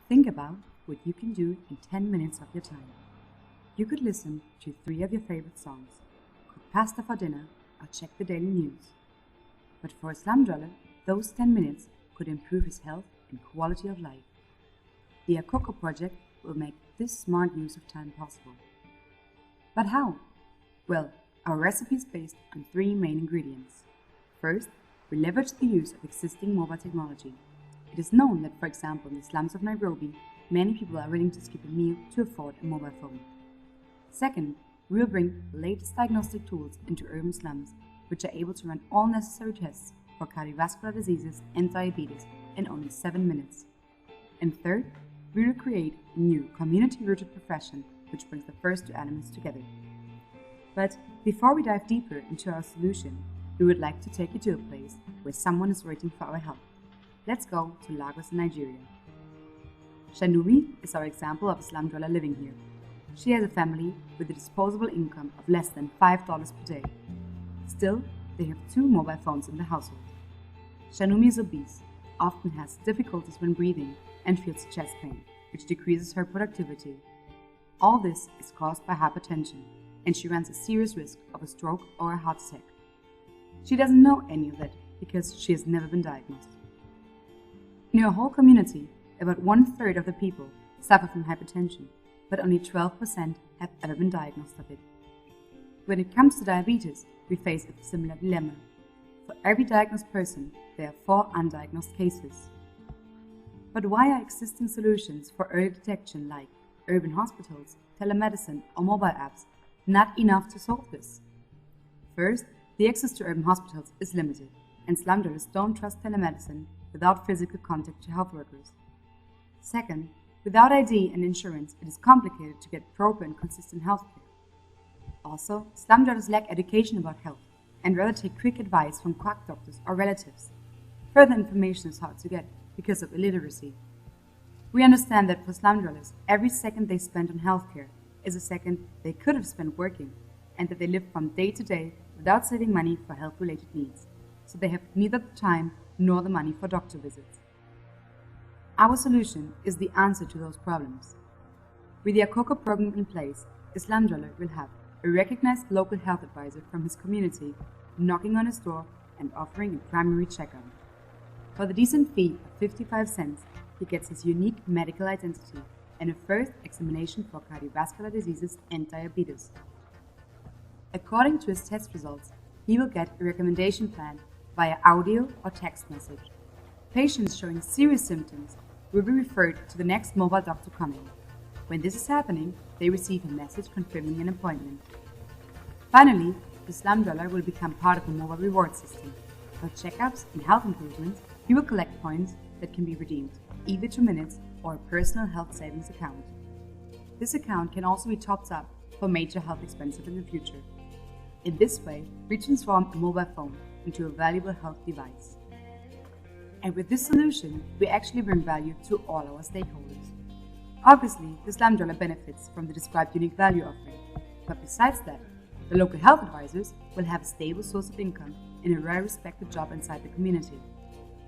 Think about what you can do in 10 minutes of your time. You could listen to 3 of your favorite songs, cook pasta for dinner, or check the daily news. But for a slum dweller, those 10 minutes could improve his health and quality of life. The AKOKO Project will make this smart use of time possible. But how? Well, our recipe is based on 3 main ingredients. First, we leverage the use of existing mobile technology. It is known that, for example, in the slums of Nairobi, many people are willing to skip a meal to afford a mobile phone. Second, we will bring the latest diagnostic tools into urban slums, which are able to run all necessary tests for cardiovascular diseases and diabetes in only 7 minutes. And third, we will create a new community-rooted profession which brings the first 2 elements together. But before we dive deeper into our solution, we would like to take you to a place where someone is waiting for our help. Let's go to Lagos in Nigeria. Shanumi is our example of a slum dweller living here. She has a family with a disposable income of less than $5 per day. Still, they have 2 mobile phones in the household. Shanumi is obese, often has difficulties when breathing, and feels chest pain, which decreases her productivity. All this is caused by hypertension, and she runs a serious risk of a stroke or a heart attack. She doesn't know any of that because she has never been diagnosed. In her whole community, about 1/3 of the people suffer from hypertension, but only 12% have ever been diagnosed of it. When it comes to diabetes, we face a similar dilemma. For every diagnosed person, there are 4 undiagnosed cases. But why are existing solutions for early detection like urban hospitals, telemedicine, or mobile apps not enough to solve this? First, the access to urban hospitals is limited, and slum dwellers don't trust telemedicine without physical contact to health workers. Second, without ID and insurance, it is complicated to get proper and consistent health care. Also, slum dwellers lack education about health and rather take quick advice from quack doctors or relatives. Further information is hard to get because of illiteracy. We understand that for slum dwellers, every second they spend on healthcare is a second they could have spent working, and that they live from day to day without saving money for health-related needs, so they have neither the time nor the money for doctor visits. Our solution is the answer to those problems. With the AKOKO program in place, a slum dweller will have a recognized local health advisor from his community knocking on his door and offering a primary checkup. For the decent fee of 55 cents, he gets his unique medical identity and a first examination for cardiovascular diseases and diabetes. According to his test results, he will get a recommendation plan via audio or text message. Patients showing serious symptoms will be referred to the next mobile doctor coming. When this is happening, they receive a message confirming an appointment. Finally, the slum dweller will become part of a mobile reward system. For checkups and health improvements, he will collect points that can be redeemed, either to minutes or a personal health savings account. This account can also be topped up for major health expenses in the future. In this way, we transform a mobile phone into a valuable health device. And with this solution, we actually bring value to all our stakeholders. Obviously, the slum dweller benefits from the described unique value offering, but besides that, the local health advisors will have a stable source of income in a very respected job inside the community.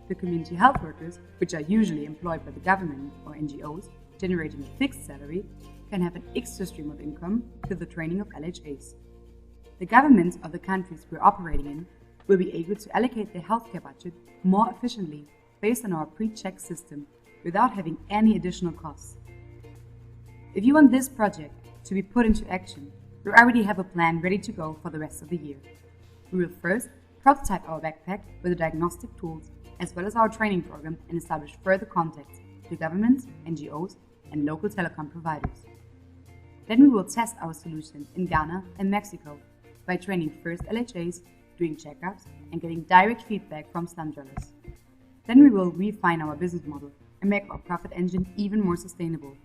The community health workers, which are usually employed by the government or NGOs, generating a fixed salary, can have an extra stream of income through the training of LHAs. The governments of the countries we're operating in will be able to allocate their healthcare budget more efficiently based on our pre-check system without having any additional costs. If you want this project to be put into action, we already have a plan ready to go for the rest of the year. We will first prototype our backpack with the diagnostic tools as well as our training program and establish further contacts to governments, NGOs, and local telecom providers. Then we will test our solution in Ghana and Mexico by training first LHAs, doing checkups, and getting direct feedback from slum dwellers. Then we will refine our business model and make our profit engine even more sustainable.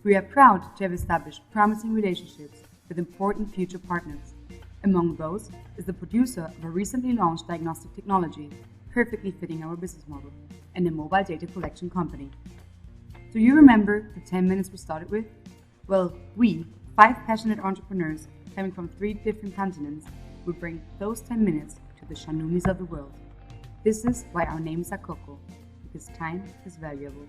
We are proud to have established promising relationships with important future partners. Among those is the producer of a recently launched diagnostic technology, perfectly fitting our business model, and a mobile data collection company. Do you remember the 10 minutes we started with? Well, we, 5 passionate entrepreneurs coming from 3 different continents, will bring those 10 minutes to the Shanumis of the world. This is why our name is AKOKO, because time is valuable.